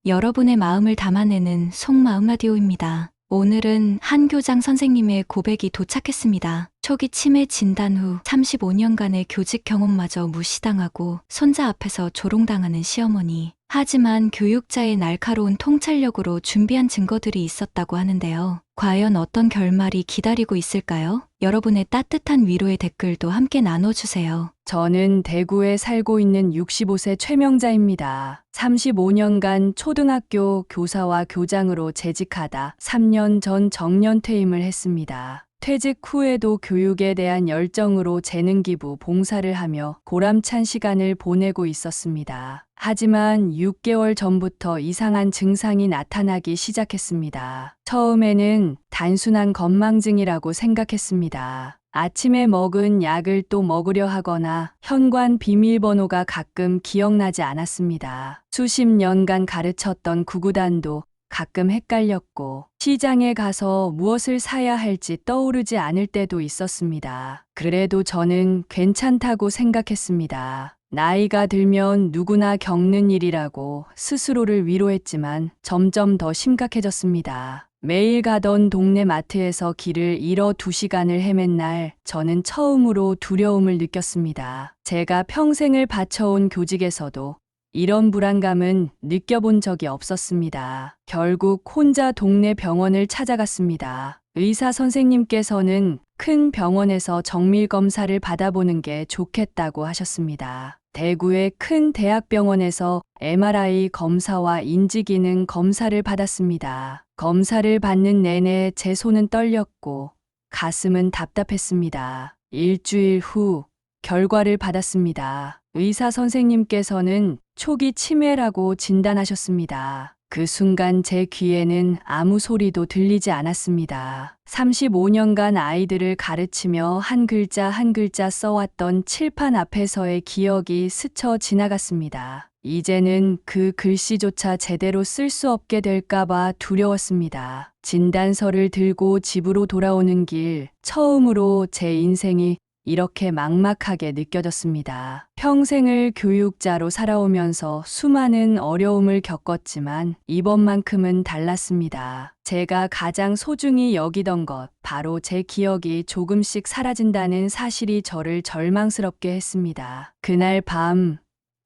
여러분의 마음을 담아내는 속마음 라디오입니다. 오늘은 한 교장 선생님의 고백이 도착했습니다. 초기 치매 진단 후 35년간의 교직 경험마저 무시당하고 손자 앞에서 조롱당하는 시어머니. 하지만 교육자의 날카로운 통찰력으로 준비한 증거들이 있었다고 하는데요. 과연 어떤 결말이 기다리고 있을까요? 여러분의 따뜻한 위로의 댓글도 함께 나눠주세요. 저는 대구에 살고 있는 65세 최명자입니다. 35년간 초등학교 교사와 교장으로 재직하다 3년 전 정년퇴임을 했습니다. 퇴직 후에도 교육에 대한 열정으로 재능기부 봉사를 하며 보람찬 시간을 보내고 있었습니다. 하지만 6개월 전부터 이상한 증상이 나타나기 시작했습니다. 처음에는 단순한 건망증이라고 생각했습니다. 아침에 먹은 약을 또 먹으려 하거나 현관 비밀번호가 가끔 기억나지 않았습니다. 수십 년간 가르쳤던 구구단도 가끔 헷갈렸고 시장에 가서 무엇을 사야 할지 떠오르지 않을 때도 있었습니다. 그래도 저는 괜찮다고 생각했습니다. 나이가 들면 누구나 겪는 일이라고 스스로를 위로했지만 점점 더 심각해졌습니다. 매일 가던 동네 마트에서 길을 잃어 2시간을 헤맨 날 저는 처음으로 두려움을 느꼈습니다. 제가 평생을 바쳐온 교직에서도 이런 불안감은 느껴본 적이 없었습니다. 결국 혼자 동네 병원을 찾아갔습니다. 의사 선생님께서는 큰 병원에서 정밀 검사를 받아보는 게 좋겠다고 하셨습니다. 대구의 큰 대학병원에서 MRI 검사와 인지기능 검사를 받았습니다. 검사를 받는 내내 제 손은 떨렸고 가슴은 답답했습니다. 일주일 후 결과를 받았습니다. 의사 선생님께서는 초기 치매라고 진단하셨습니다. 그 순간 제 귀에는 아무 소리도 들리지 않았습니다. 35년간 아이들을 가르치며 한 글자 한 글자 써왔던 칠판 앞에서의 기억이 스쳐 지나갔습니다. 이제는 그 글씨조차 제대로 쓸 수 없게 될까봐 두려웠습니다. 진단서를 들고 집으로 돌아오는 길, 처음으로 제 인생이 이렇게 막막하게 느껴졌습니다. 평생을 교육자로 살아오면서 수많은 어려움을 겪었지만 이번만큼은 달랐습니다. 제가 가장 소중히 여기던 것, 바로 제 기억이 조금씩 사라진다는 사실이 저를 절망스럽게 했습니다. 그날 밤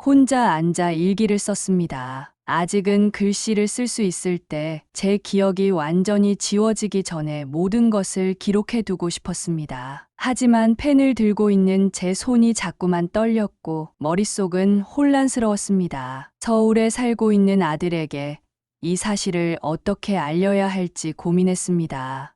혼자 앉아 일기를 썼습니다. 아직은 글씨를 쓸 수 있을 때 제 기억이 완전히 지워지기 전에 모든 것을 기록해두고 싶었습니다. 하지만 펜을 들고 있는 제 손이 자꾸만 떨렸고 머릿속은 혼란스러웠습니다. 서울에 살고 있는 아들에게 이 사실을 어떻게 알려야 할지 고민했습니다.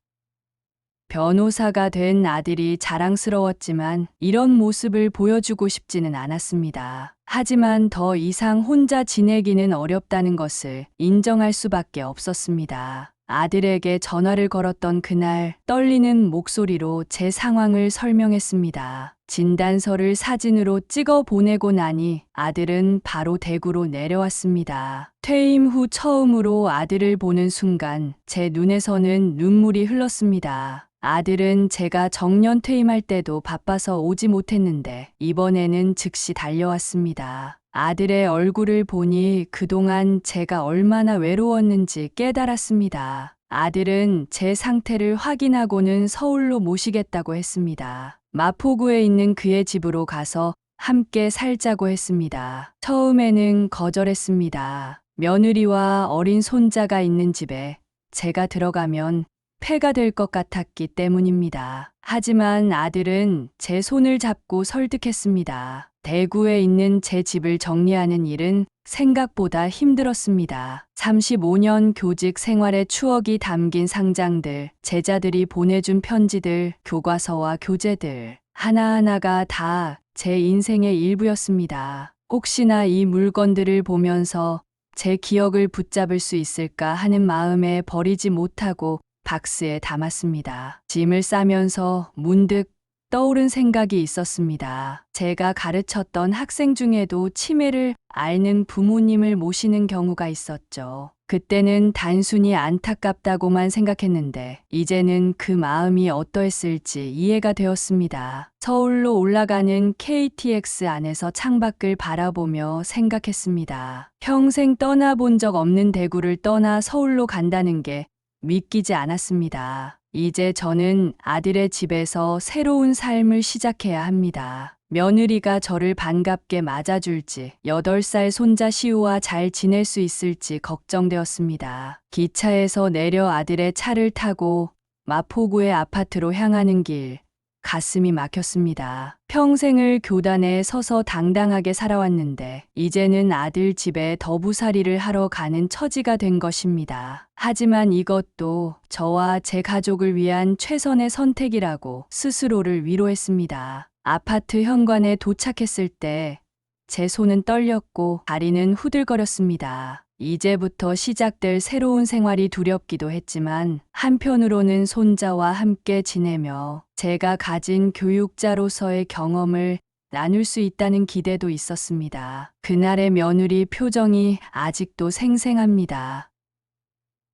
변호사가 된 아들이 자랑스러웠지만 이런 모습을 보여주고 싶지는 않았습니다. 하지만 더 이상 혼자 지내기는 어렵다는 것을 인정할 수밖에 없었습니다. 아들에게 전화를 걸었던 그날 떨리는 목소리로 제 상황을 설명했습니다. 진단서를 사진으로 찍어 보내고 나니 아들은 바로 대구로 내려왔습니다. 퇴임 후 처음으로 아들을 보는 순간 제 눈에서는 눈물이 흘렀습니다. 아들은 제가 정년 퇴임할 때도 바빠서 오지 못했는데 이번에는 즉시 달려왔습니다. 아들의 얼굴을 보니 그동안 제가 얼마나 외로웠는지 깨달았습니다. 아들은 제 상태를 확인하고는 서울로 모시겠다고 했습니다. 마포구에 있는 그의 집으로 가서 함께 살자고 했습니다. 처음에는 거절했습니다. 며느리와 어린 손자가 있는 집에 제가 들어가면 폐가 될 것 같았기 때문입니다. 하지만 아들은 제 손을 잡고 설득했습니다. 대구에 있는 제 집을 정리하는 일은 생각보다 힘들었습니다. 35년 교직 생활의 추억이 담긴 상장들, 제자들이 보내준 편지들, 교과서와 교재들, 하나하나가 다 제 인생의 일부였습니다. 혹시나 이 물건들을 보면서 제 기억을 붙잡을 수 있을까 하는 마음에 버리지 못하고 박스에 담았습니다. 짐을 싸면서 문득 떠오른 생각이 있었습니다. 제가 가르쳤던 학생 중에도 치매를 앓는 부모님을 모시는 경우가 있었죠. 그때는 단순히 안타깝다고만 생각했는데 이제는 그 마음이 어떠했을지 이해가 되었습니다. 서울로 올라가는 KTX 안에서 창밖을 바라보며 생각했습니다. 평생 떠나본 적 없는 대구를 떠나 서울로 간다는 게 믿기지 않았습니다. 이제 저는 아들의 집에서 새로운 삶을 시작해야 합니다. 며느리가 저를 반갑게 맞아줄지, 8살 손자 시우와 잘 지낼 수 있을지 걱정되었습니다. 기차에서 내려 아들의 차를 타고 마포구의 아파트로 향하는 길, 가슴이 막혔습니다. 평생을 교단에 서서 당당하게 살아왔는데 이제는 아들 집에 더부살이를 하러 가는 처지가 된 것입니다. 하지만 이것도 저와 제 가족을 위한 최선의 선택이라고 스스로를 위로했습니다. 아파트 현관에 도착했을 때 제 손은 떨렸고 다리는 후들거렸습니다. 이제부터 시작될 새로운 생활이 두렵기도 했지만 한편으로는 손자와 함께 지내며 제가 가진 교육자로서의 경험을 나눌 수 있다는 기대도 있었습니다. 그날의 며느리 표정이 아직도 생생합니다.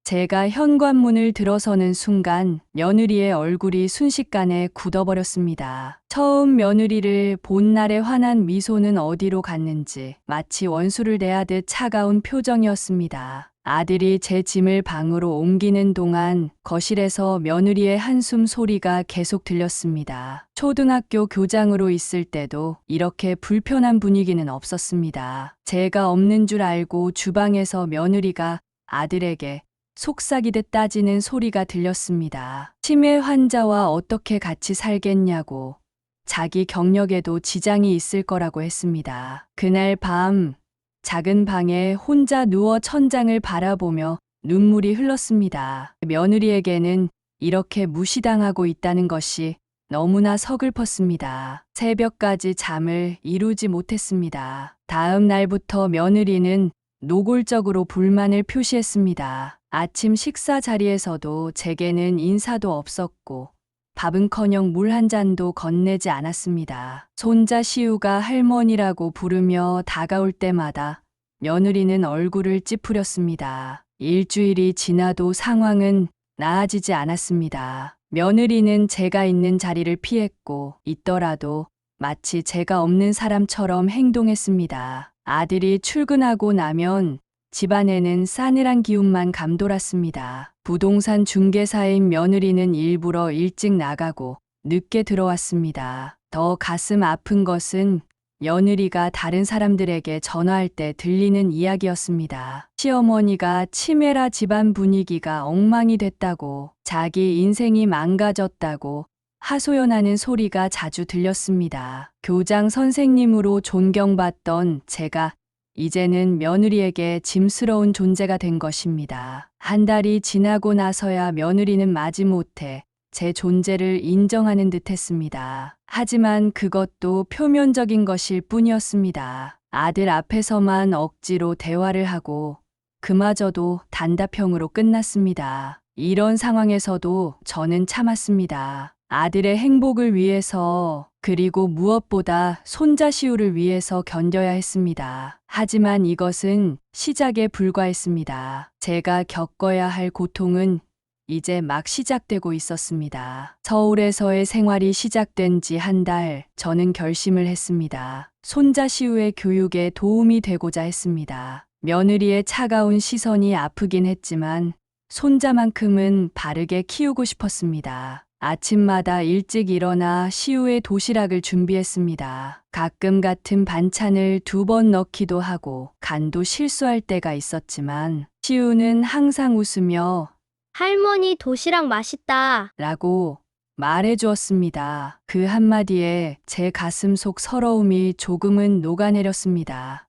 제가 현관문을 들어서는 순간 며느리의 얼굴이 순식간에 굳어버렸습니다. 처음 며느리를 본 날의 환한 미소는 어디로 갔는지 마치 원수를 대하듯 차가운 표정이었습니다. 아들이 제 짐을 방으로 옮기는 동안 거실에서 며느리의 한숨 소리가 계속 들렸습니다. 초등학교 교장으로 있을 때도 이렇게 불편한 분위기는 없었습니다. 제가 없는 줄 알고 주방에서 며느리가 아들에게 속삭이듯 따지는 소리가 들렸습니다. 치매 환자와 어떻게 같이 살겠냐고, 자기 경력에도 지장이 있을 거라고 했습니다. 그날 밤 작은 방에 혼자 누워 천장을 바라보며 눈물이 흘렀습니다. 며느리에게는 이렇게 무시당하고 있다는 것이 너무나 서글펐습니다. 새벽까지 잠을 이루지 못했습니다. 다음 날부터 며느리는 노골적으로 불만을 표시했습니다. 아침 식사 자리에서도 제게는 인사도 없었고 밥은커녕 물 한 잔도 건네지 않았습니다. 손자 시우가 할머니라고 부르며 다가올 때마다 며느리는 얼굴을 찌푸렸습니다. 일주일이 지나도 상황은 나아지지 않았습니다. 며느리는 제가 있는 자리를 피했고 있더라도 마치 제가 없는 사람처럼 행동했습니다. 아들이 출근하고 나면 집안에는 싸늘한 기운만 감돌았습니다. 부동산 중개사인 며느리는 일부러 일찍 나가고 늦게 들어왔습니다. 더 가슴 아픈 것은 며느리가 다른 사람들에게 전화할 때 들리는 이야기였습니다. 시어머니가 치매라 집안 분위기가 엉망이 됐다고, 자기 인생이 망가졌다고 하소연하는 소리가 자주 들렸습니다. 교장 선생님으로 존경받던 제가 이제는 며느리에게 짐스러운 존재가 된 것입니다. 한 달이 지나고 나서야 며느리는 마지못해 제 존재를 인정하는 듯 했습니다. 하지만 그것도 표면적인 것일 뿐이었습니다. 아들 앞에서만 억지로 대화를 하고 그마저도 단답형으로 끝났습니다. 이런 상황에서도 저는 참았습니다. 아들의 행복을 위해서, 그리고 무엇보다 손자 시우를 위해서 견뎌야 했습니다. 하지만 이것은 시작에 불과했습니다. 제가 겪어야 할 고통은 이제 막 시작되고 있었습니다. 서울에서의 생활이 시작된 지 한 달, 저는 결심을 했습니다. 손자 시우의 교육에 도움이 되고자 했습니다. 며느리의 차가운 시선이 아프긴 했지만 손자만큼은 바르게 키우고 싶었습니다. 아침마다 일찍 일어나 시우의 도시락을 준비했습니다. 가끔 같은 반찬을 2번 넣기도 하고 간도 실수할 때가 있었지만 시우는 항상 웃으며 할머니 도시락 맛있다. 라고 말해주었습니다. 그 한마디에 제 가슴 속 서러움이 조금은 녹아내렸습니다.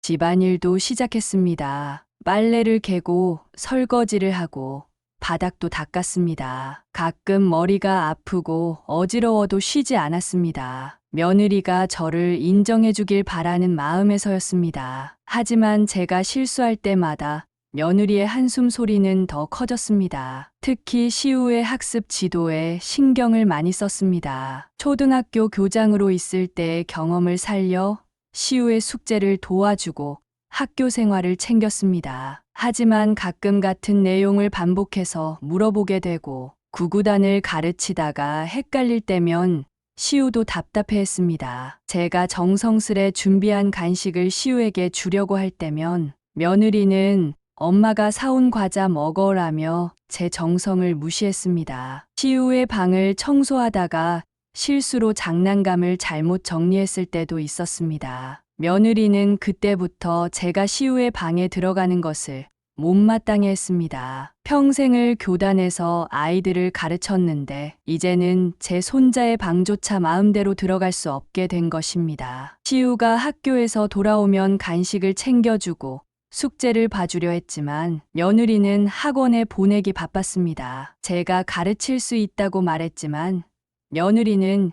집안일도 시작했습니다. 빨래를 개고 설거지를 하고 바닥도 닦았습니다. 가끔 머리가 아프고 어지러워도 쉬지 않았습니다. 며느리가 저를 인정해주길 바라는 마음에서였습니다. 하지만 제가 실수할 때마다 며느리의 한숨 소리는 더 커졌습니다. 특히 시우의 학습 지도에 신경을 많이 썼습니다. 초등학교 교장으로 있을 때의 경험을 살려 시우의 숙제를 도와주고 학교 생활을 챙겼습니다. 하지만 가끔 같은 내용을 반복해서 물어보게 되고 구구단을 가르치다가 헷갈릴 때면 시우도 답답해했습니다. 제가 정성스레 준비한 간식을 시우에게 주려고 할 때면 며느리는 엄마가 사온 과자 먹어라며 제 정성을 무시했습니다. 시우의 방을 청소하다가 실수로 장난감을 잘못 정리했을 때도 있었습니다. 며느리는 그때부터 제가 시우의 방에 들어가는 것을 못마땅해 했습니다. 평생을 교단에서 아이들을 가르쳤는데 이제는 제 손자의 방조차 마음대로 들어갈 수 없게 된 것입니다. 시우가 학교에서 돌아오면 간식을 챙겨주고 숙제를 봐주려 했지만 며느리는 학원에 보내기 바빴습니다. 제가 가르칠 수 있다고 말했지만 며느리는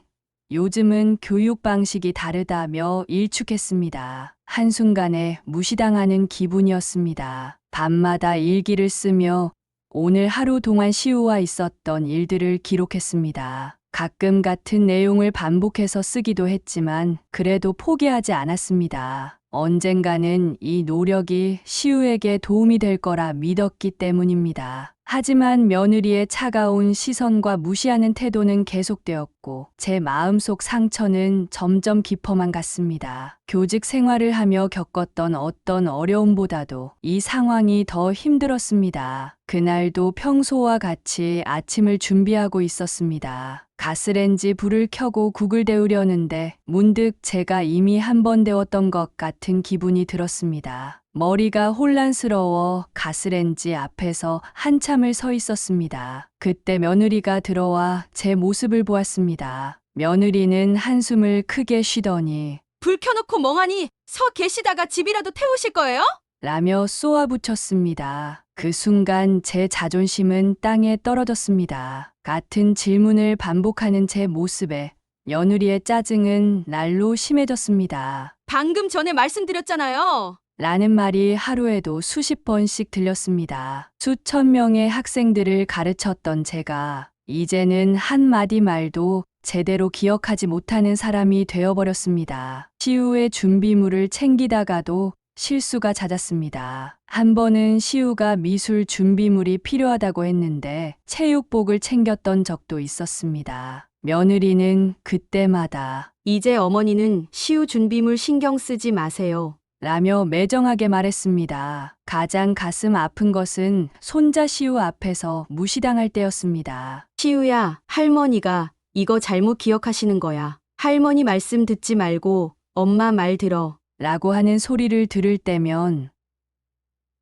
요즘은 교육 방식이 다르다며 일축했습니다. 한순간에 무시당하는 기분이었습니다. 밤마다 일기를 쓰며 오늘 하루 동안 시우와 있었던 일들을 기록했습니다. 가끔 같은 내용을 반복해서 쓰기도 했지만 그래도 포기하지 않았습니다. 언젠가는 이 노력이 시우에게 도움이 될 거라 믿었기 때문입니다. 하지만 며느리의 차가운 시선과 무시하는 태도는 계속되었고 제 마음속 상처는 점점 깊어만 갔습니다. 교직 생활을 하며 겪었던 어떤 어려움보다도 이 상황이 더 힘들었습니다. 그날도 평소와 같이 아침을 준비하고 있었습니다. 가스렌지 불을 켜고 국을 데우려는데 문득 제가 이미 한 번 데웠던 것 같은 기분이 들었습니다. 머리가 혼란스러워 가스렌지 앞에서 한참을 서 있었습니다. 그때 며느리가 들어와 제 모습을 보았습니다. 며느리는 한숨을 크게 쉬더니 불 켜놓고 멍하니 서 계시다가 집이라도 태우실 거예요? 라며 쏘아붙였습니다. 그 순간 제 자존심은 땅에 떨어졌습니다. 같은 질문을 반복하는 제 모습에 며느리의 짜증은 날로 심해졌습니다. 방금 전에 말씀드렸잖아요. 라는 말이 하루에도 수십 번씩 들렸습니다. 수천 명의 학생들을 가르쳤던 제가 이제는 한마디 말도 제대로 기억하지 못하는 사람이 되어버렸습니다. 시우의 준비물을 챙기다가도 실수가 잦았습니다. 한 번은 시우가 미술 준비물이 필요하다고 했는데 체육복을 챙겼던 적도 있었습니다. 며느리는 그때마다 이제 어머니는 시우 준비물 신경 쓰지 마세요. 라며 매정하게 말했습니다. 가장 가슴 아픈 것은 손자 시우 앞에서 무시당할 때였습니다. 시우야, 할머니가 이거 잘못 기억하시는 거야. 할머니 말씀 듣지 말고 엄마 말 들어. 라고 하는 소리를 들을 때면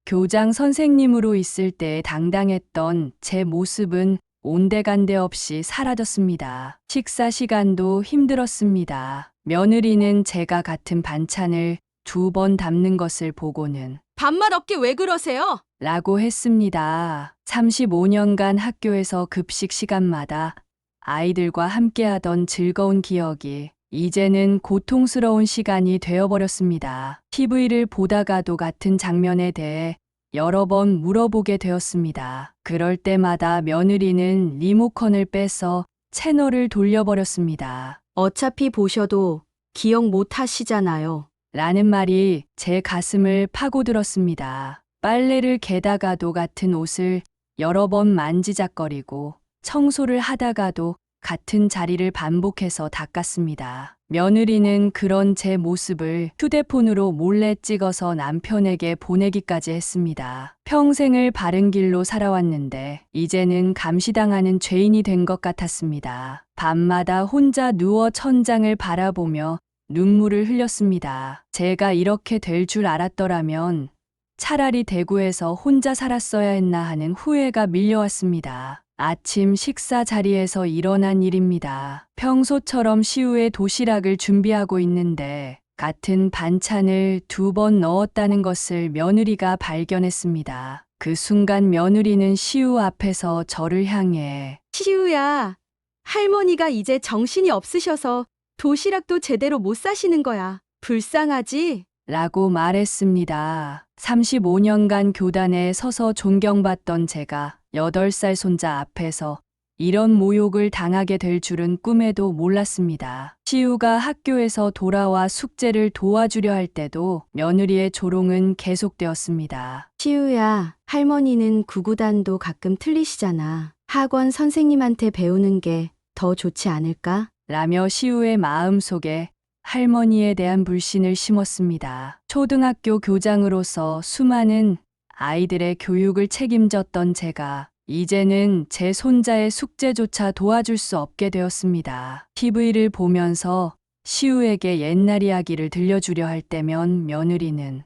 교장 선생님으로 있을 때 당당했던 제 모습은 온데간데 없이 사라졌습니다. 식사 시간도 힘들었습니다. 며느리는 제가 같은 반찬을 2번 담는 것을 보고는 밥맛 없게 왜 그러세요? 라고 했습니다. 35년간 학교에서 급식 시간마다 아이들과 함께하던 즐거운 기억이 이제는 고통스러운 시간이 되어버렸습니다. TV를 보다가도 같은 장면에 대해 여러 번 물어보게 되었습니다. 그럴 때마다 며느리는 리모컨을 빼서 채널을 돌려버렸습니다. 어차피 보셔도 기억 못 하시잖아요. 라는 말이 제 가슴을 파고들었습니다. 빨래를 개다가도 같은 옷을 여러 번 만지작거리고 청소를 하다가도 같은 자리를 반복해서 닦았습니다. 며느리는 그런 제 모습을 휴대폰으로 몰래 찍어서 남편에게 보내기까지 했습니다. 평생을 바른 길로 살아왔는데 이제는 감시당하는 죄인이 된 것 같았습니다. 밤마다 혼자 누워 천장을 바라보며 눈물을 흘렸습니다. 제가 이렇게 될 줄 알았더라면 차라리 대구에서 혼자 살았어야 했나 하는 후회가 밀려왔습니다. 아침 식사 자리에서 일어난 일입니다. 평소처럼 시우의 도시락을 준비하고 있는데 같은 반찬을 2번 넣었다는 것을 며느리가 발견했습니다. 그 순간 며느리는 시우 앞에서 저를 향해 시우야, 할머니가 이제 정신이 없으셔서 도시락도 제대로 못 싸시는 거야. 불쌍하지? 라고 말했습니다. 35년간 교단에 서서 존경받던 제가 8살 손자 앞에서 이런 모욕을 당하게 될 줄은 꿈에도 몰랐습니다. 시우가 학교에서 돌아와 숙제를 도와주려 할 때도 며느리의 조롱은 계속되었습니다. 시우야, 할머니는 구구단도 가끔 틀리시잖아. 학원 선생님한테 배우는 게 더 좋지 않을까? 라며 시우의 마음속에 할머니에 대한 불신을 심었습니다. 초등학교 교장으로서 수많은 아이들의 교육을 책임졌던 제가 이제는 제 손자의 숙제조차 도와줄 수 없게 되었습니다. TV를 보면서 시우에게 옛날 이야기를 들려주려 할 때면 며느리는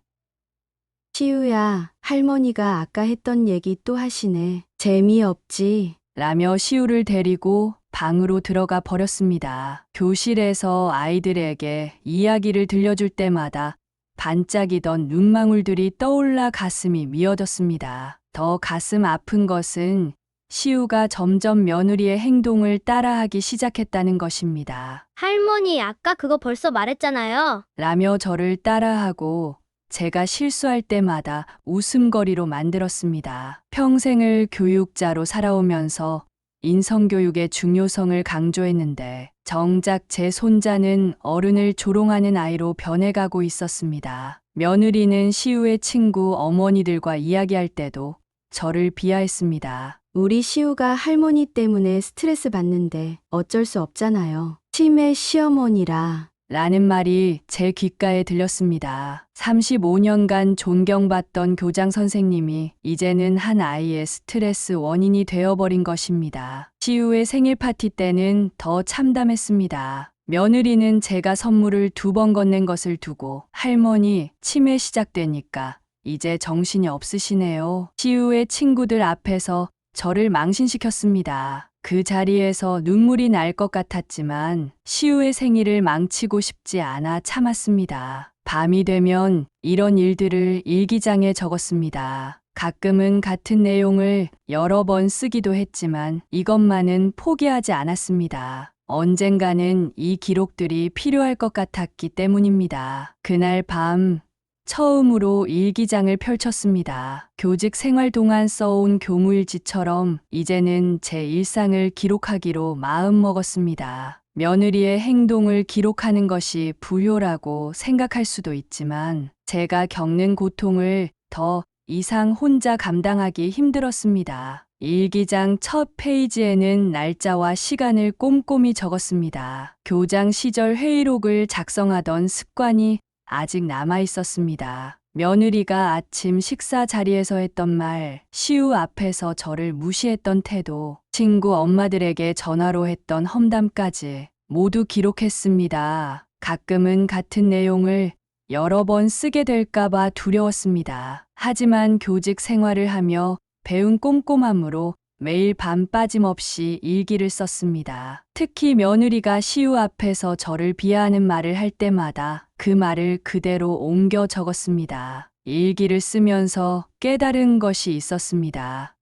시우야, 할머니가 아까 했던 얘기 또 하시네. 재미없지? 라며 시우를 데리고 방으로 들어가 버렸습니다. 교실에서 아이들에게 이야기를 들려줄 때마다 반짝이던 눈망울들이 떠올라 가슴이 미어졌습니다. 더 가슴 아픈 것은 시우가 점점 며느리의 행동을 따라하기 시작했다는 것입니다. 할머니, 아까 그거 벌써 말했잖아요. 라며 저를 따라하고 제가 실수할 때마다 웃음거리로 만들었습니다. 평생을 교육자로 살아오면서 인성교육의 중요성을 강조했는데 정작 제 손자는 어른을 조롱하는 아이로 변해가고 있었습니다. 며느리는 시우의 친구 어머니들과 이야기할 때도 저를 비하했습니다. 우리 시우가 할머니 때문에 스트레스 받는데 어쩔 수 없잖아요. 치매 시어머니라. 라는 말이 제 귓가에 들렸습니다. 35년간 존경받던 교장 선생님이 이제는 한 아이의 스트레스 원인이 되어버린 것입니다. 시우의 생일 파티 때는 더 참담했습니다. 며느리는 제가 선물을 2번 건넨 것을 두고 할머니, 치매 시작되니까 이제 정신이 없으시네요. 시우의 친구들 앞에서 저를 망신시켰습니다. 그 자리에서 눈물이 날 것 같았지만 시우의 생일을 망치고 싶지 않아 참았습니다. 밤이 되면 이런 일들을 일기장에 적었습니다. 가끔은 같은 내용을 여러 번 쓰기도 했지만 이것만은 포기하지 않았습니다. 언젠가는 이 기록들이 필요할 것 같았기 때문입니다. 그날 밤 처음으로 일기장을 펼쳤습니다. 교직 생활 동안 써온 교무일지처럼 이제는 제 일상을 기록하기로 마음먹었습니다. 며느리의 행동을 기록하는 것이 부효라고 생각할 수도 있지만 제가 겪는 고통을 더 이상 혼자 감당하기 힘들었습니다. 일기장 첫 페이지에는 날짜와 시간을 꼼꼼히 적었습니다. 교장 시절 회의록을 작성하던 습관이 아직 남아 있었습니다. 며느리가 아침 식사 자리에서 했던 말, 시우 앞에서 저를 무시했던 태도, 친구 엄마들에게 전화로 했던 험담까지 모두 기록했습니다. 가끔은 같은 내용을 여러 번 쓰게 될까봐 두려웠습니다. 하지만 교직 생활을 하며 배운 꼼꼼함으로 매일 밤 빠짐없이 일기를 썼습니다. 특히 며느리가 시우 앞에서 저를 비하하는 말을 할 때마다 그 말을 그대로 옮겨 적었습니다. 일기를 쓰면서 깨달은 것이 있었습니다.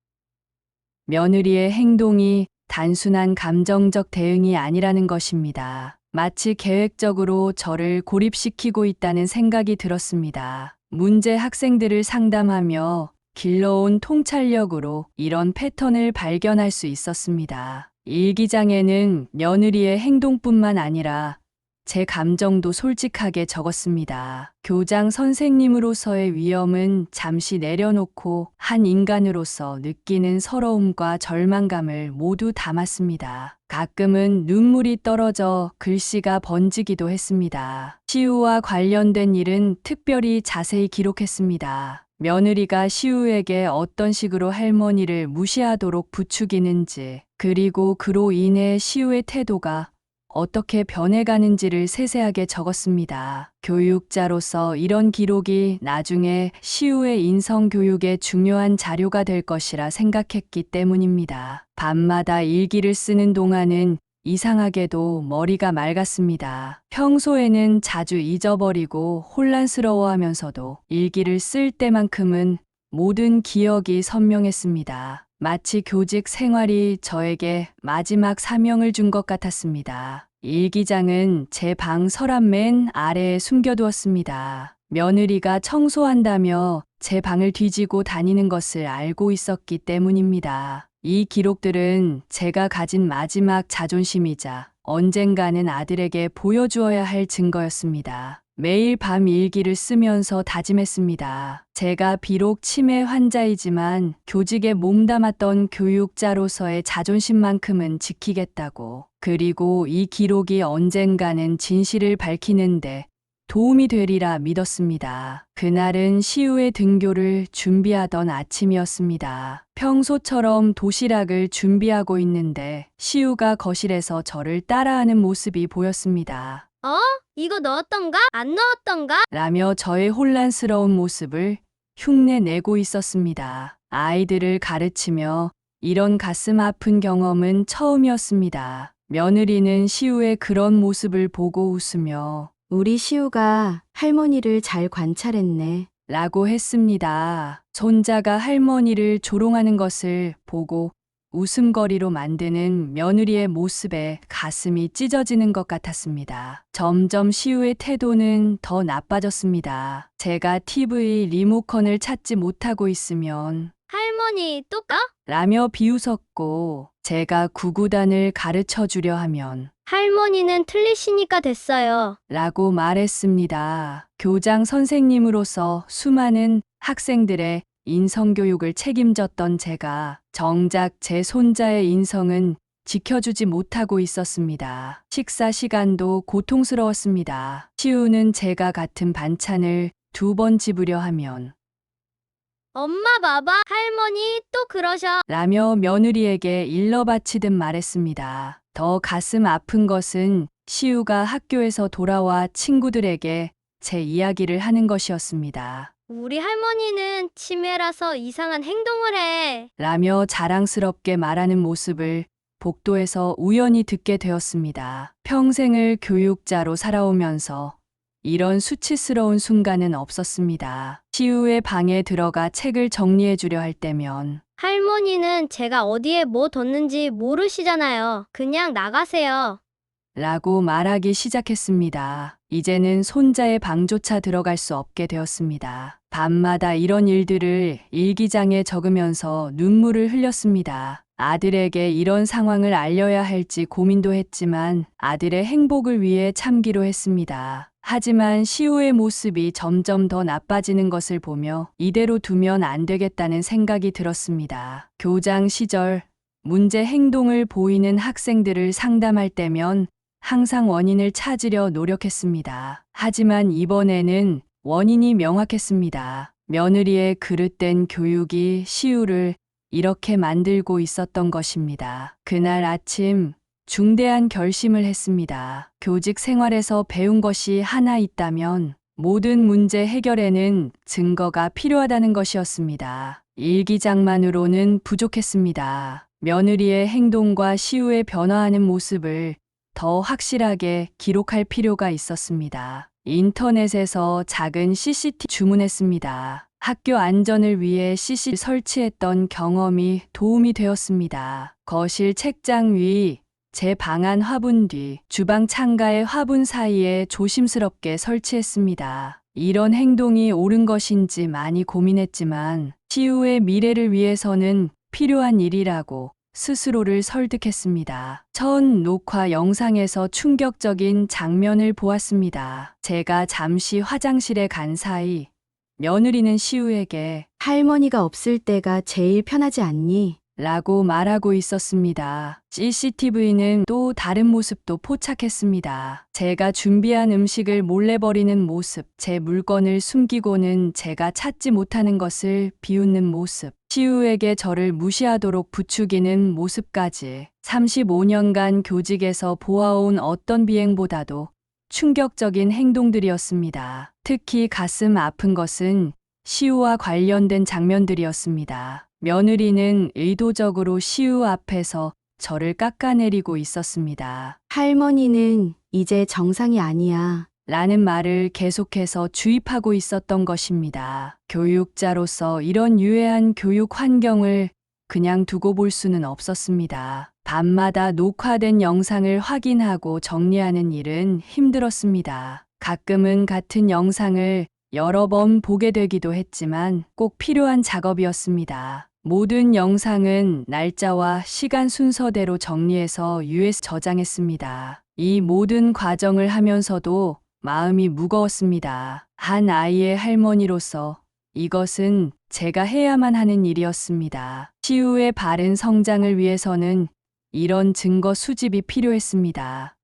며느리의 행동이 단순한 감정적 대응이 아니라는 것입니다. 마치 계획적으로 저를 고립시키고 있다는 생각이 들었습니다. 문제 학생들을 상담하며 길러온 통찰력으로 이런 패턴을 발견할 수 있었습니다. 일기장에는 며느리의 행동뿐만 아니라 제 감정도 솔직하게 적었습니다. 교장 선생님으로서의 위험은 잠시 내려놓고 한 인간으로서 느끼는 서러움과 절망감을 모두 담았습니다. 가끔은 눈물이 떨어져 글씨가 번지기도 했습니다. 시우와 관련된 일은 특별히 자세히 기록했습니다. 며느리가 시우에게 어떤 식으로 할머니를 무시하도록 부추기는지, 그리고 그로 인해 시우의 태도가 어떻게 변해가는지를 세세하게 적었습니다. 교육자로서 이런 기록이 나중에 시우의 인성교육에 중요한 자료가 될 것이라 생각했기 때문입니다. 밤마다 일기를 쓰는 동안은 이상하게도 머리가 맑았습니다. 평소에는 자주 잊어버리고 혼란스러워하면서도 일기를 쓸 때만큼은 모든 기억이 선명했습니다. 마치 교직 생활이 저에게 마지막 사명을 준 것 같았습니다. 일기장은 제 방 서랍 맨 아래에 숨겨두었습니다. 며느리가 청소한다며 제 방을 뒤지고 다니는 것을 알고 있었기 때문입니다. 이 기록들은 제가 가진 마지막 자존심이자 언젠가는 아들에게 보여주어야 할 증거였습니다. 매일 밤 일기를 쓰면서 다짐했습니다. 제가 비록 치매 환자이지만 교직에 몸담았던 교육자로서의 자존심만큼은 지키겠다고. 그리고 이 기록이 언젠가는 진실을 밝히는데 도움이 되리라 믿었습니다. 그날은 시우의 등교를 준비하던 아침이었습니다. 평소처럼 도시락을 준비하고 있는데 시우가 거실에서 저를 따라하는 모습이 보였습니다. 이거 넣었던가? 안 넣었던가? 라며 저의 혼란스러운 모습을 흉내내고 있었습니다. 아이들을 가르치며 이런 가슴 아픈 경험은 처음이었습니다. 며느리는 시우의 그런 모습을 보고 웃으며 우리 시우가 할머니를 잘 관찰했네. 라고 했습니다. 손자가 할머니를 조롱하는 것을 보고 웃음거리로 만드는 며느리의 모습에 가슴이 찢어지는 것 같았습니다. 점점 시우의 태도는 더 나빠졌습니다. 제가 TV 리모컨을 찾지 못하고 있으면 할머니 또 까? 라며 비웃었고 제가 구구단을 가르쳐 주려 하면 할머니는 틀리시니까 됐어요. 라고 말했습니다. 교장 선생님으로서 수많은 학생들의 인성교육을 책임졌던 제가 정작 제 손자의 인성은 지켜주지 못하고 있었습니다. 식사 시간도 고통스러웠습니다. 시우는 제가 같은 반찬을 2번 집으려 하면 엄마 봐봐. 할머니 또 그러셔. 라며 며느리에게 일러바치듯 말했습니다. 더 가슴 아픈 것은 시우가 학교에서 돌아와 친구들에게 제 이야기를 하는 것이었습니다. 우리 할머니는 치매라서 이상한 행동을 해. 라며 자랑스럽게 말하는 모습을 복도에서 우연히 듣게 되었습니다. 평생을 교육자로 살아오면서 이런 수치스러운 순간은 없었습니다. 시우의 방에 들어가 책을 정리해 주려 할 때면 할머니는 제가 어디에 뭐 뒀는지 모르시잖아요. 그냥 나가세요. 라고 말하기 시작했습니다. 이제는 손자의 방조차 들어갈 수 없게 되었습니다. 밤마다 이런 일들을 일기장에 적으면서 눈물을 흘렸습니다. 아들에게 이런 상황을 알려야 할지 고민도 했지만 아들의 행복을 위해 참기로 했습니다. 하지만 시우의 모습이 점점 더 나빠지는 것을 보며 이대로 두면 안 되겠다는 생각이 들었습니다. 교장 시절 문제 행동을 보이는 학생들을 상담할 때면 항상 원인을 찾으려 노력했습니다. 하지만 이번에는 원인이 명확했습니다. 며느리의 그릇된 교육이 시우를 이렇게 만들고 있었던 것입니다. 그날 아침 중대한 결심을 했습니다. 교직 생활에서 배운 것이 하나 있다면 모든 문제 해결에는 증거가 필요하다는 것이었습니다. 일기장만으로는 부족했습니다. 며느리의 행동과 시우의 변화하는 모습을 더 확실하게 기록할 필요가 있었습니다. 인터넷에서 작은 CCTV 주문했습니다. 학교 안전을 위해 CCTV 설치했던 경험이 도움이 되었습니다. 거실 책장 위, 제 방안 화분 뒤, 주방 창가의 화분 사이에 조심스럽게 설치했습니다. 이런 행동이 옳은 것인지 많이 고민했지만 시우의 미래를 위해서는 필요한 일이라고 스스로를 설득했습니다. 첫 녹화 영상에서 충격적인 장면을 보았습니다. 제가 잠시 화장실에 간 사이 며느리는 시우에게 할머니가 없을 때가 제일 편하지 않니? 라고 말하고 있었습니다. CCTV는 또 다른 모습도 포착했습니다. 제가 준비한 음식을 몰래 버리는 모습, 제 물건을 숨기고는 제가 찾지 못하는 것을 비웃는 모습, 시우에게 저를 무시하도록 부추기는 모습까지 35년간 교직에서 보아온 어떤 비행보다도 충격적인 행동들이었습니다. 특히 가슴 아픈 것은 시우와 관련된 장면들이었습니다. 며느리는 의도적으로 시우 앞에서 저를 깎아내리고 있었습니다. 할머니는 이제 정상이 아니야. 라는 말을 계속해서 주입하고 있었던 것입니다. 교육자로서 이런 유해한 교육 환경을 그냥 두고 볼 수는 없었습니다. 밤마다 녹화된 영상을 확인하고 정리하는 일은 힘들었습니다. 가끔은 같은 영상을 여러 번 보게 되기도 했지만 꼭 필요한 작업이었습니다. 모든 영상은 날짜와 시간 순서대로 정리해서 US 저장했습니다. 이 모든 과정을 하면서도 마음이 무거웠습니다. 한 아이의 할머니로서 이것은 제가 해야만 하는 일이었습니다. 시우의 바른 성장을 위해서는 이런 증거 수집이 필요했습니다.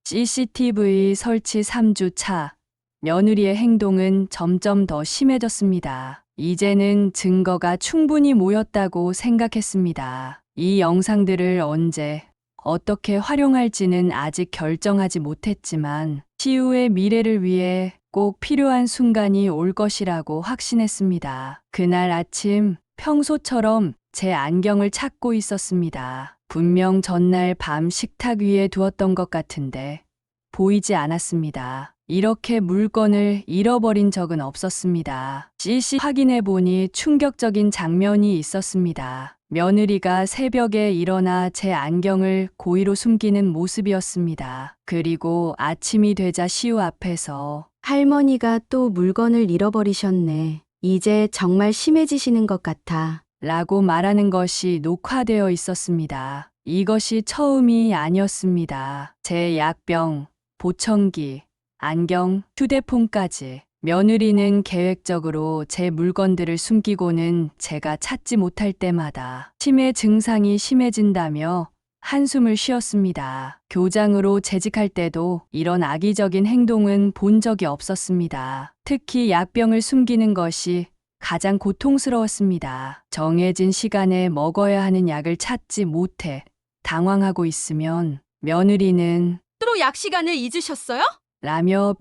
CCTV 설치 3주 차, 며느리의 행동은 점점 더 심해졌습니다. 이제는 증거가 충분히 모였다고 생각했습니다. 이 영상들을 언제, 어떻게 활용할지는 아직 결정하지 못했지만 시우의 미래를 위해 꼭 필요한 순간이 올 것이라고 확신했습니다. 그날 아침 평소처럼 제 안경을 찾고 있었습니다. 분명 전날 밤 식탁 위에 두었던 것 같은데 보이지 않았습니다. 이렇게 물건을 잃어버린 적은 없었습니다. CC 확인해 보니 충격적인 장면이 있었습니다. 며느리가 새벽에 일어나 제 안경을 고의로 숨기는 모습이었습니다. 그리고 아침이 되자 시우 앞에서 할머니가 또 물건을 잃어버리셨네. 이제 정말 심해지시는 것 같아. 라고 말하는 것이 녹화되어 있었습니다. 이것이 처음이 아니었습니다. 제 약병, 보청기, 안경, 휴대폰까지. 며느리는 계획적으로 제 물건들을 숨기고는 제가 찾지 못할 때마다 치매 증상이 심해진다며 한숨을 쉬었습니다. 교장으로 재직할 때도 이런 악의적인 행동은 본 적이 없었습니다. 특히 약병을 숨기는 것이 가장 고통스러웠습니다. 정해진 시간에 먹어야 하는 약을 찾지 못해 당황하고 있으면 며느리는 또 약 시간을 잊으셨어요? 라며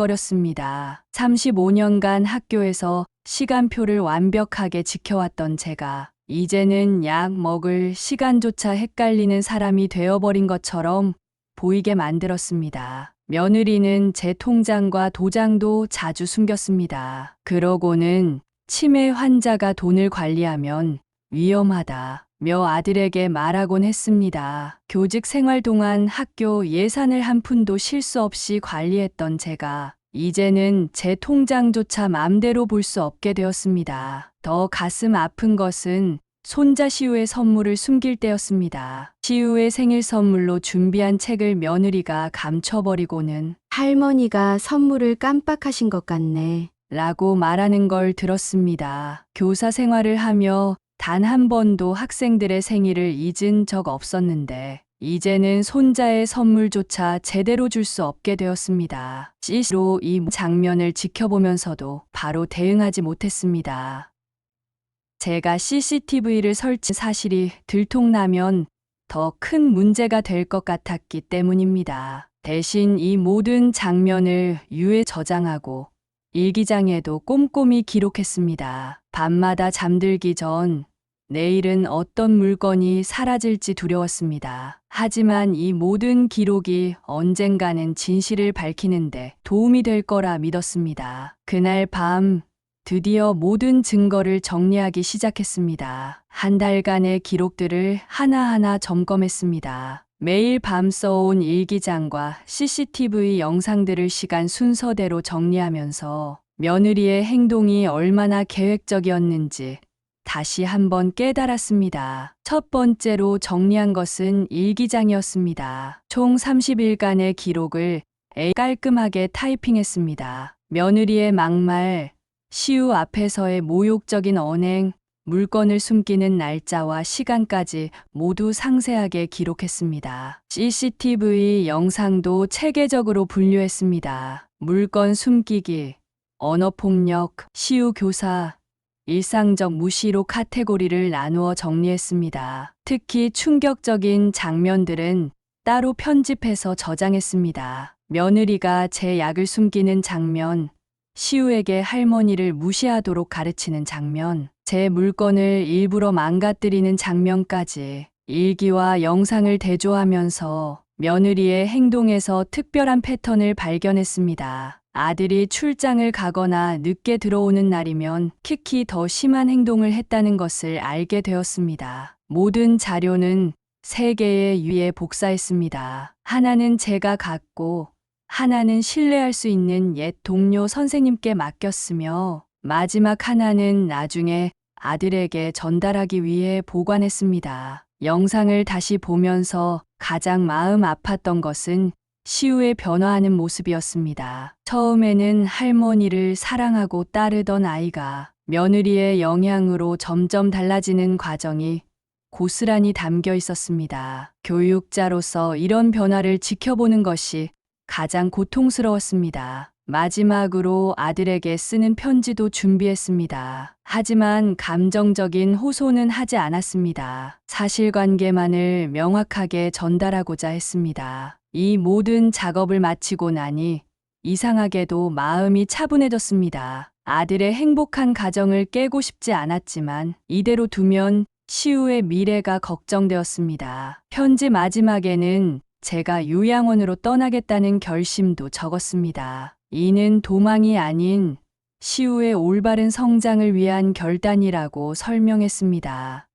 비아냥거렸습니다. 35년간 학교에서 시간표를 완벽하게 지켜왔던 제가 이제는 약 먹을 시간조차 헷갈리는 사람이 되어버린 것처럼 보이게 만들었습니다. 며느리는 제 통장과 도장도 자주 숨겼습니다. 그러고는 치매 환자가 돈을 관리하면 위험하다. 며 아들에게 말하곤 했습니다. 교직 생활 동안 학교 예산을 한 푼도 실수 없이 관리했던 제가 이제는 제 통장조차 맘대로 볼 수 없게 되었습니다. 더 가슴 아픈 것은 손자 시우의 선물을 숨길 때였습니다. 시우의 생일 선물로 준비한 책을 며느리가 감춰버리고는 할머니가 선물을 깜빡하신 것 같네. 라고 말하는 걸 들었습니다. 교사 생활을 하며 단 한 번도 학생들의 생일을 잊은 적 없었는데 이제는 손자의 선물조차 제대로 줄 수 없게 되었습니다. CC로 이 장면을 지켜보면서도 바로 대응하지 못했습니다. 제가 CCTV를 설치 사실이 들통나면 더 큰 문제가 될 것 같았기 때문입니다. 대신 이 모든 장면을 유에 저장하고 일기장에도 꼼꼼히 기록했습니다. 밤마다 잠들기 전 내일은 어떤 물건이 사라질지 두려웠습니다. 하지만 이 모든 기록이 언젠가는 진실을 밝히는데 도움이 될 거라 믿었습니다. 그날 밤 드디어 모든 증거를 정리하기 시작했습니다. 한 달간의 기록들을 하나하나 점검했습니다. 매일 밤 써온 일기장과 CCTV 영상들을 시간 순서대로 정리하면서 며느리의 행동이 얼마나 계획적이었는지 다시 한번 깨달았습니다. 첫 번째로 정리한 것은 일기장이었습니다. 총 30일간의 기록을 깔끔하게 타이핑했습니다. 며느리의 막말, 시우 앞에서의 모욕적인 언행, 물건을 숨기는 날짜와 시간까지 모두 상세하게 기록했습니다. CCTV 영상도 체계적으로 분류했습니다. 물건 숨기기, 언어폭력, 시우 교사, 일상적 무시로 카테고리를 나누어 정리했습니다. 특히 충격적인 장면들은 따로 편집해서 저장했습니다. 며느리가 제 약을 숨기는 장면, 시우에게 할머니를 무시하도록 가르치는 장면, 제 물건을 일부러 망가뜨리는 장면까지 일기와 영상을 대조하면서 며느리의 행동에서 특별한 패턴을 발견했습니다. 아들이 출장을 가거나 늦게 들어오는 날이면 특히 더 심한 행동을 했다는 것을 알게 되었습니다. 모든 자료는 3개의 유에 복사했습니다. 하나는 제가 갖고 하나는 신뢰할 수 있는 옛 동료 선생님께 맡겼으며 마지막 하나는 나중에 아들에게 전달하기 위해 보관했습니다. 영상을 다시 보면서 가장 마음 아팠던 것은 시우의 변화하는 모습이었습니다. 처음에는 할머니를 사랑하고 따르던 아이가 며느리의 영향으로 점점 달라지는 과정이 고스란히 담겨 있었습니다. 교육자로서 이런 변화를 지켜보는 것이 가장 고통스러웠습니다. 마지막으로 아들에게 쓰는 편지도 준비했습니다. 하지만 감정적인 호소는 하지 않았습니다. 사실관계만을 명확하게 전달하고자 했습니다. 이 모든 작업을 마치고 나니 이상하게도 마음이 차분해졌습니다. 아들의 행복한 가정을 깨고 싶지 않았지만 이대로 두면 시우의 미래가 걱정되었습니다. 편지 마지막에는 제가 요양원으로 떠나겠다는 결심도 적었습니다. 이는 도망이 아닌 시우의 올바른 성장을 위한 결단이라고 설명했습니다.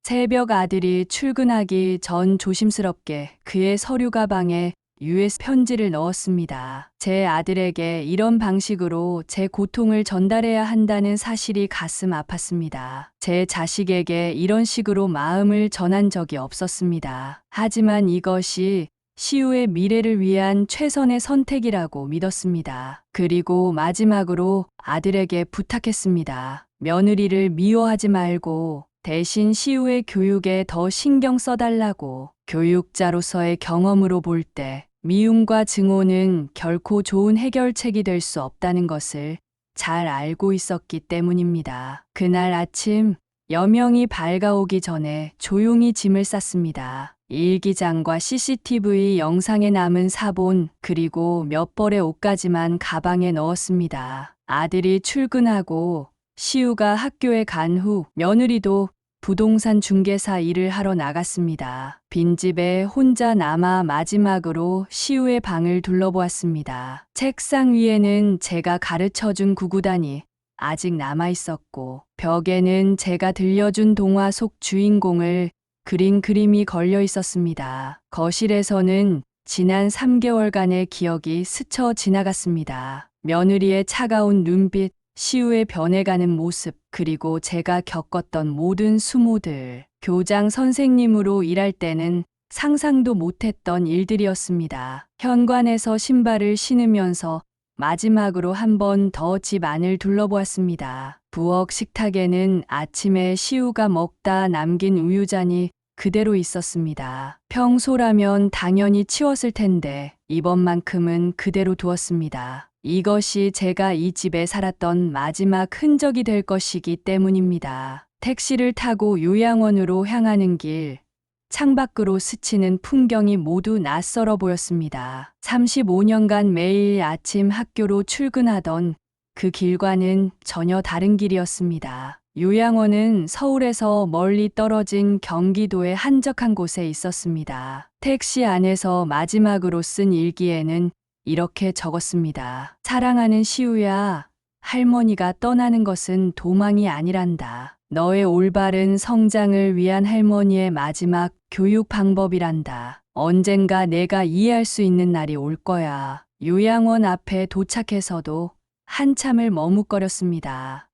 새벽 아들이 출근하기 전 조심스럽게 그의 서류 가방에 US 편지를 넣었습니다. 제 아들에게 이런 방식으로 제 고통을 전달해야 한다는 사실이 가슴 아팠습니다. 제 자식에게 이런 식으로 마음을 전한 적이 없었습니다. 하지만 이것이 시우의 미래를 위한 최선의 선택이라고 믿었습니다. 그리고 마지막으로 아들에게 부탁했습니다. 며느리를 미워하지 말고 대신 시우의 교육에 더 신경 써달라고. 교육자로서의 경험으로 볼 때 미움과 증오는 결코 좋은 해결책이 될 수 없다는 것을 잘 알고 있었기 때문입니다. 그날 아침 여명이 밝아오기 전에 조용히 짐을 쌌습니다. 일기장과 CCTV 영상에 남은 사본 그리고 몇 벌의 옷까지만 가방에 넣었습니다. 아들이 출근하고 시우가 학교에 간 후 며느리도 부동산 중개사 일을 하러 나갔습니다. 빈집에 혼자 남아 마지막으로 시우의 방을 둘러보았습니다. 책상 위에는 제가 가르쳐준 구구단이 아직 남아 있었고 벽에는 제가 들려준 동화 속 주인공을 그린 그림이 걸려 있었습니다. 거실에서는 지난 3개월간의 기억이 스쳐 지나갔습니다. 며느리의 차가운 눈빛, 시우의 변해가는 모습, 그리고 제가 겪었던 모든 수모들. 교장 선생님으로 일할 때는 상상도 못했던 일들이었습니다. 현관에서 신발을 신으면서 마지막으로 한 번 더 집 안을 둘러보았습니다. 부엌 식탁에는 아침에 시우가 먹다 남긴 우유잔이 그대로 있었습니다. 평소라면 당연히 치웠을 텐데 이번만큼은 그대로 두었습니다. 이것이 제가 이 집에 살았던 마지막 흔적이 될 것이기 때문입니다. 택시를 타고 요양원으로 향하는 길, 창밖으로 스치는 풍경이 모두 낯설어 보였습니다. 35년간 매일 아침 학교로 출근하던 그 길과는 전혀 다른 길이었습니다. 요양원은 서울에서 멀리 떨어진 경기도의 한적한 곳에 있었습니다. 택시 안에서 마지막으로 쓴 일기에는 이렇게 적었습니다. 사랑하는 시우야, 할머니가 떠나는 것은 도망이 아니란다. 너의 올바른 성장을 위한 할머니의 마지막 교육 방법이란다. 언젠가 내가 이해할 수 있는 날이 올 거야. 요양원 앞에 도착해서도 한참을 머뭇거렸습니다.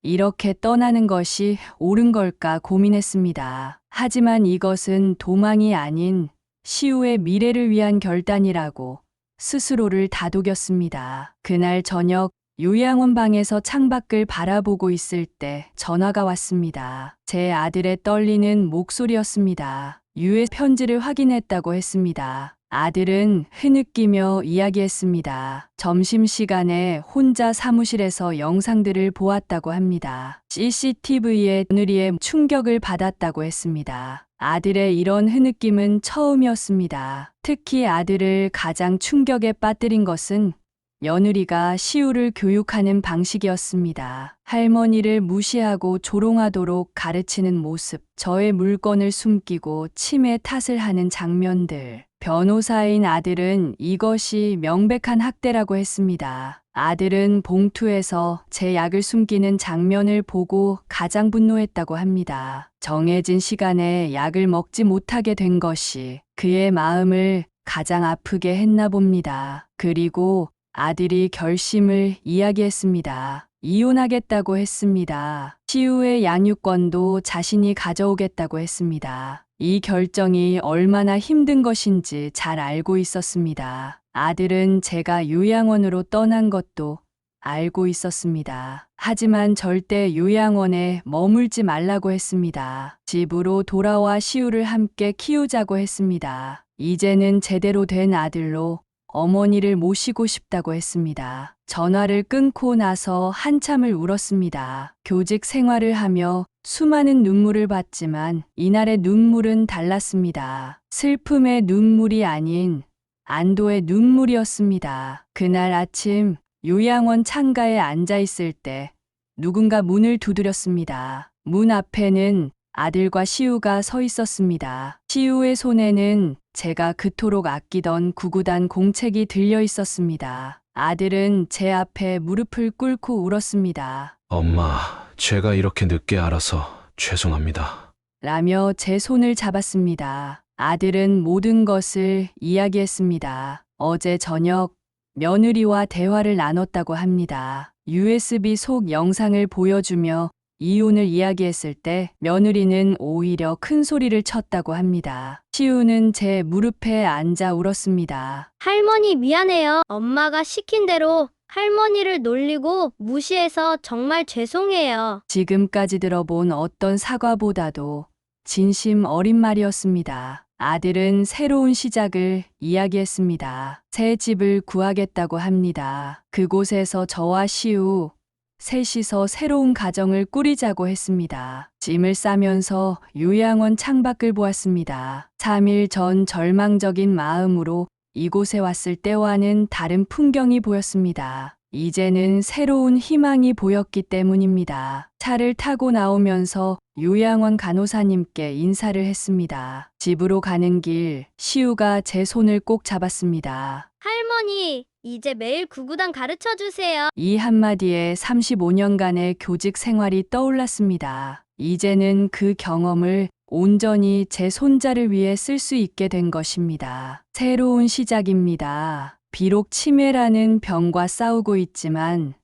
이렇게 떠나는 것이 옳은 걸까 고민했습니다. 하지만 이것은 도망이 아닌 시우의 미래를 위한 결단이라고 스스로를 다독였습니다. 그날 저녁 요양원 방에서 창밖을 바라보고 있을 때 전화가 왔습니다. 제 아들의 떨리는 목소리였습니다. 유해 편지를 확인했다고 했습니다. 아들은 흐느끼며 이야기했습니다. 점심시간에 혼자 사무실에서 영상들을 보았다고 합니다. CCTV에 며느리의 충격을 받았다고 했습니다. 아들의 이런 흐느낌은 처음이었습니다. 특히 아들을 가장 충격에 빠뜨린 것은 며느리가 시우를 교육하는 방식이었습니다. 할머니를 무시하고 조롱하도록 가르치는 모습, 저의 물건을 숨기고 치매 탓을 하는 장면들. 변호사인 아들은 이것이 명백한 학대라고 했습니다. 아들은 봉투에서 제 약을 숨기는 장면을 보고 가장 분노했다고 합니다. 정해진 시간에 약을 먹지 못하게 된 것이 그의 마음을 가장 아프게 했나 봅니다. 그리고 아들이 결심을 이야기했습니다. 이혼하겠다고 했습니다. 시우의 양육권도 자신이 가져오겠다고 했습니다. 이 결정이 얼마나 힘든 것인지 잘 알고 있었습니다. 아들은 제가 요양원으로 떠난 것도 알고 있었습니다. 하지만 절대 요양원에 머물지 말라고 했습니다. 집으로 돌아와 시우를 함께 키우자고 했습니다. 이제는 제대로 된 아들로 어머니를 모시고 싶다고 했습니다. 전화를 끊고 나서 한참을 울었습니다. 교직 생활을 하며 수많은 눈물을 봤지만 이날의 눈물은 달랐습니다. 슬픔의 눈물이 아닌 안도의 눈물이었습니다. 그날 아침 요양원 창가에 앉아 있을 때 누군가 문을 두드렸습니다. 문 앞에는 아들과 시우가 서 있었습니다. 시우의 손에는 제가 그토록 아끼던 구구단 공책이 들려 있었습니다. 아들은 제 앞에 무릎을 꿇고 울었습니다. 엄마, 제가 이렇게 늦게 알아서 죄송합니다. 라며 제 손을 잡았습니다. 아들은 모든 것을 이야기했습니다. 어제 저녁 며느리와 대화를 나눴다고 합니다. USB 속 영상을 보여주며 이혼을 이야기했을 때 며느리는 오히려 큰 소리를 쳤다고 합니다. 시우는 제 무릎에 앉아 울었습니다. 할머니 미안해요. 엄마가 시킨 대로 할머니를 놀리고 무시해서 정말 죄송해요. 지금까지 들어본 어떤 사과보다도 진심 어린 말이었습니다. 아들은 새로운 시작을 이야기했습니다. 새 집을 구하겠다고 합니다. 그곳에서 저와 시우, 셋이서 새로운 가정을 꾸리자고 했습니다. 짐을 싸면서 요양원 창밖을 보았습니다. 3일 전 절망적인 마음으로 이곳에 왔을 때와는 다른 풍경이 보였습니다. 이제는 새로운 희망이 보였기 때문입니다. 차를 타고 나오면서 요양원 간호사님께 인사를 했습니다. 집으로 가는 길, 시우가 제 손을 꼭 잡았습니다. 할머니, 이제 매일 구구단 가르쳐 주세요. 이 한마디에 35년간의 교직 생활이 떠올랐습니다. 이제는 그 경험을 온전히 제 손자를 위해 쓸 수 있게 된 것입니다. 새로운 시작입니다. 비록 치매라는 병과 싸우고 있지만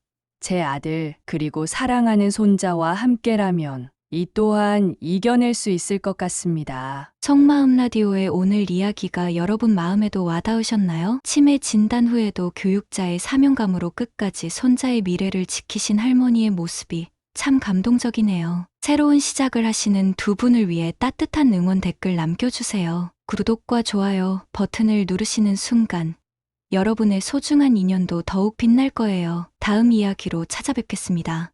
제 아들 그리고 사랑하는 손자와 함께라면 이 또한 이겨낼 수 있을 것 같습니다. 속마음 라디오의 오늘 이야기가 여러분 마음에도 와닿으셨나요? 치매 진단 후에도 교육자의 사명감으로 끝까지 손자의 미래를 지키신 할머니의 모습이 참 감동적이네요. 새로운 시작을 하시는 두 분을 위해 따뜻한 응원 댓글 남겨주세요. 구독과 좋아요 버튼을 누르시는 순간 여러분의 소중한 인연도 더욱 빛날 거예요. 다음 이야기로 찾아뵙겠습니다.